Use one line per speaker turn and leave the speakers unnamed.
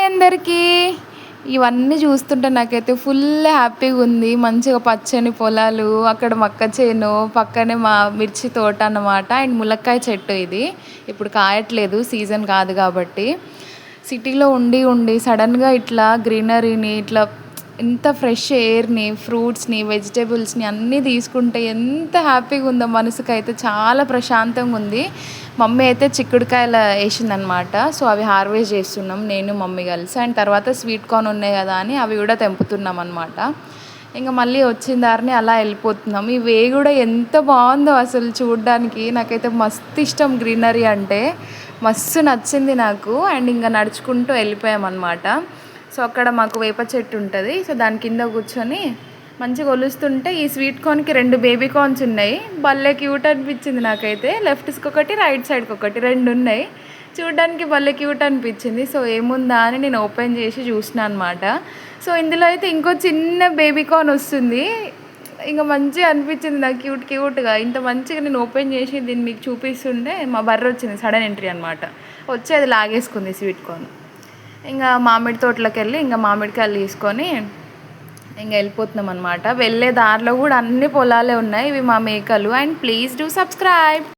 అందరికీ. ఇవన్నీ చూస్తుంటే నాకైతే ఫుల్ హ్యాపీగా ఉంది. మంచిగా పచ్చని పొలాలు, అక్కడ మక్క చేను, పక్కనే మా మిర్చి తోట అన్నమాట. అండ్ ములక్కాయ చెట్టు ఇది. ఇప్పుడు కాయట్లేదు, సీజన్ కాదు కాబట్టి. సిటీలో ఉండి ఉండి సడన్గా ఇట్లా గ్రీనరీని, ఇట్లా ఇంత ఫ్రెష్ ఎయిర్ని, ఫ్రూట్స్ని, వెజిటేబుల్స్ని అన్నీ తీసుకుంటే ఎంత హ్యాపీగా ఉందో మనసుకైతే. చాలా ప్రశాంతంగా ఉంది. మమ్మీ అయితే చిక్కుడుకాయలు వేసిందనమాట. సో అవి హార్వెస్ట్ చేస్తున్నాం నేను మమ్మీ కలిసి. అండ్ తర్వాత స్వీట్ కార్న్ ఉన్నాయి కదా అని అవి కూడా తెంపుతున్నాం అనమాట. ఇంకా మళ్ళీ వచ్చిన దారిని అలా వెళ్ళిపోతున్నాం. ఈ వే కూడా ఎంత బాగుందో అసలు చూడడానికి. నాకైతే మస్తు ఇష్టం గ్రీనరీ అంటే, మస్తు నచ్చింది నాకు. అండ్ ఇంకా నడుచుకుంటూ వెళ్ళిపోయామన్నమాట. సో అక్కడ మాకు వేప చెట్టు ఉంటుంది. సో దాని కింద కూర్చొని మంచిగా ఒలుస్తుంటే ఈ స్వీట్ కార్న్కి 2 బేబీ కార్న్స్ ఉన్నాయి. భలే క్యూట్ అనిపించింది నాకైతే. లెఫ్ట్స్కి ఒకటి, రైట్ సైడ్కి ఒకటి, 2 ఉన్నాయి. చూడడానికి భలే క్యూట్ అనిపించింది. సో ఏముందా అని నేను ఓపెన్ చేసి చూసిన అనమాట. సో ఇందులో అయితే ఇంకో చిన్న బేబీ కార్న్ వస్తుంది. ఇంకా మంచిగా అనిపించింది నాకు, క్యూట్గా. ఇంత మంచిగా నేను ఓపెన్ చేసి దీన్ని మీకు చూపిస్తుంటే మా బర్రె వచ్చింది, సడన్ ఎంట్రీ అనమాట. వచ్చి అది లాగేసుకుంది స్వీట్ కార్న్. ఇంకా మామిడి తోటలోకి వెళ్ళి ఇంకా మామిడికాయలు తీసుకొని ఇంకా వెళ్ళిపోతున్నాం అనమాట. వెళ్ళే దారిలో కూడా అన్ని పొలాలే ఉన్నాయి. ఇవి మా మేకలు. And please do subscribe.